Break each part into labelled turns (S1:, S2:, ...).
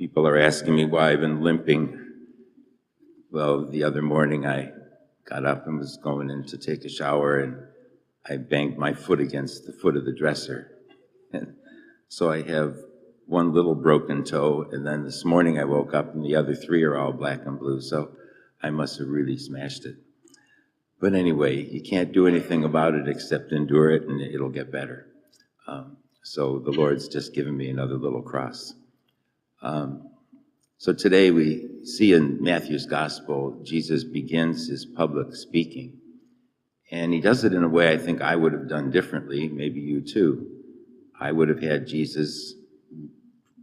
S1: People are asking me why I've been limping. Well, the other morning I got up and was going in to take a shower, and I banged my foot against the foot of the dresser. And so I have one little broken toe, and then this morning I woke up and the other three are all black and blue, so I must have really smashed it. But anyway, you can't do anything about it except endure it, and it'll get better. So the Lord's just given me another little cross. So today we see in Matthew's gospel, Jesus begins his public speaking. And he does it in a way I think I would have done differently, maybe you too. I would have had Jesus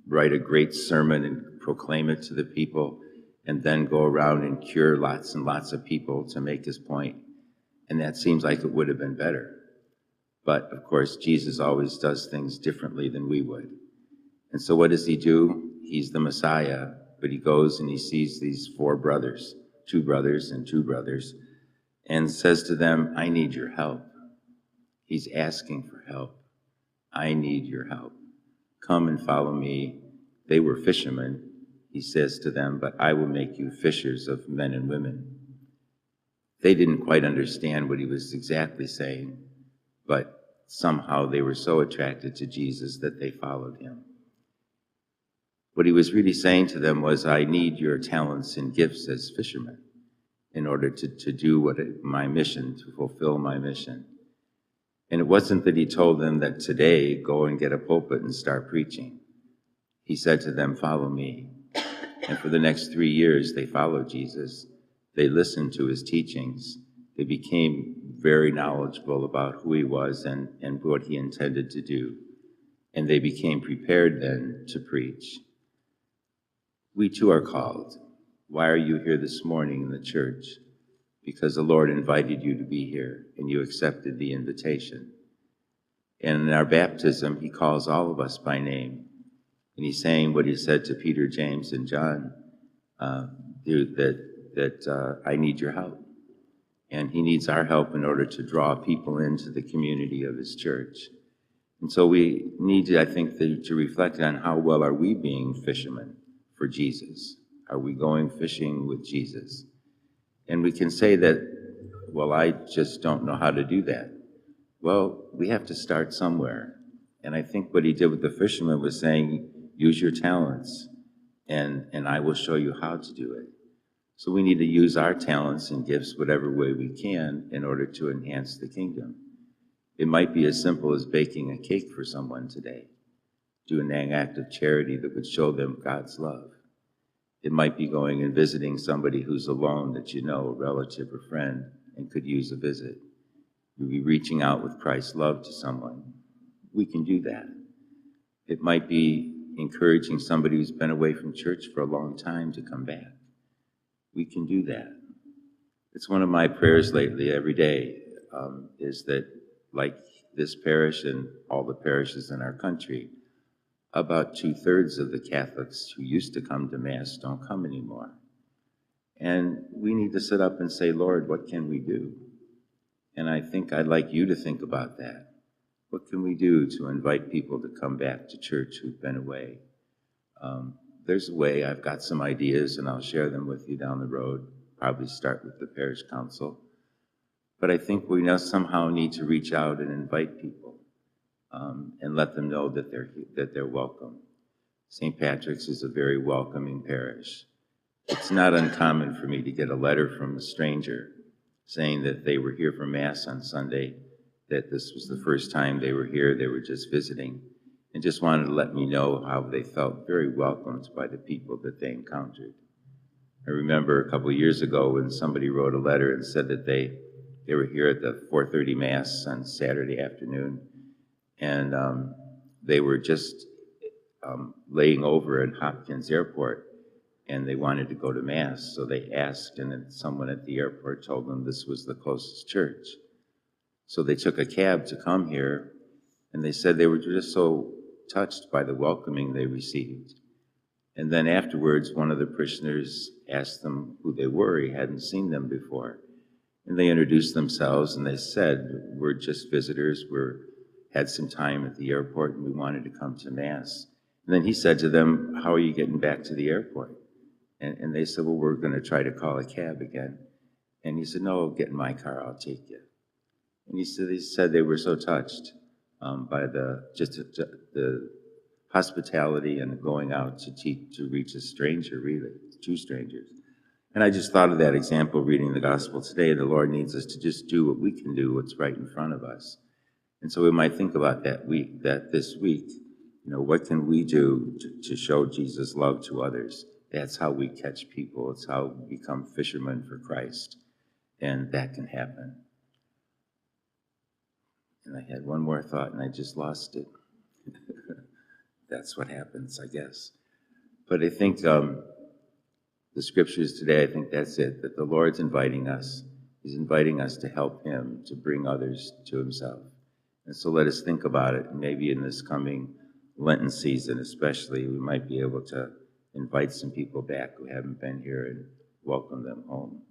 S1: write a great sermon and proclaim it to the people, and then go around and cure lots and lots of people to make his point. And that seems like it would have been better. But of course, Jesus always does things differently than we would. And so what does he do? He's the Messiah, but he goes and he sees these four brothers, two brothers and two brothers, and says to them, I need your help. He's asking for help. I need your help. Come and follow me. They were fishermen, he says to them, but I will make you fishers of men and women. They didn't quite understand what he was exactly saying, but somehow they were so attracted to Jesus that they followed him. What he was really saying to them was, I need your talents and gifts as fishermen in order to do my mission, to fulfill my mission. And it wasn't that he told them that today, go and get a pulpit and start preaching. He said to them, follow me. And for the next 3 years, they followed Jesus. They listened to his teachings. They became very knowledgeable about who he was and what he intended to do. And they became prepared then to preach. We too are called. Why are you here this morning in the church? Because the Lord invited you to be here, and you accepted the invitation. And in our baptism, he calls all of us by name. And he's saying what he said to Peter, James, and John, that I need your help. And he needs our help in order to draw people into the community of his church. And so we need to, I think, to reflect on how well are we being fishermen for Jesus? Are we going fishing with Jesus? And we can say that, well, I just don't know how to do that. Well, we have to start somewhere. And I think what he did with the fishermen was saying, use your talents, and I will show you how to do it. So we need to use our talents and gifts whatever way we can in order to enhance the kingdom. It might be as simple as baking a cake for someone today, doing an act of charity that would show them God's love. It might be going and visiting somebody who's alone that you know, a relative or friend, and could use a visit. You'll be reaching out with Christ's love to someone. We can do that. It might be encouraging somebody who's been away from church for a long time to come back. We can do that. It's one of my prayers lately every day, is that like this parish and all the parishes in our country, about 2/3 of the Catholics who used to come to Mass don't come anymore. And we need to sit up and say, Lord, what can we do? And I think I'd like you to think about that. What can we do to invite people to come back to church who've been away? There's a way. I've got some ideas, and I'll share them with you down the road. Probably start with the parish council. But I think we now somehow need to reach out and invite people. And let them know that they're welcome. St. Patrick's is a very welcoming parish. It's not uncommon for me to get a letter from a stranger saying that they were here for Mass on Sunday, that this was the first time they were here, they were just visiting, and just wanted to let me know how they felt very welcomed by the people that they encountered. I remember a couple of years ago when somebody wrote a letter and said that they were here at the 4:30 Mass on Saturday afternoon, and they were just laying over at Hopkins Airport, and they wanted to go to Mass, so they asked, and then someone at the airport told them this was the closest church. So they took a cab to come here, and they said they were just so touched by the welcoming they received. And then afterwards, one of the parishioners asked them who they were. He hadn't seen them before. And they introduced themselves, and they said, we're just visitors, had some time at the airport, and we wanted to come to Mass. And then he said to them, how are you getting back to the airport? And they said, well, we're going to try to call a cab again. And he said, no, get in my car, I'll take you. And he said they were so touched by the hospitality and going out to reach a stranger, really, two strangers. And I just thought of that example reading the gospel today. The Lord needs us to just do what we can do, what's right in front of us. And so we might think about that this week, what can we do to show Jesus' love to others? That's how we catch people. It's how we become fishermen for Christ. And that can happen. And I had one more thought, and I just lost it. That's what happens, I guess. But I think the scriptures today, I think that's it, that the Lord's inviting us. He's inviting us to help him to bring others to himself. And so let us think about it. And maybe in this coming Lenten season especially, we might be able to invite some people back who haven't been here and welcome them home.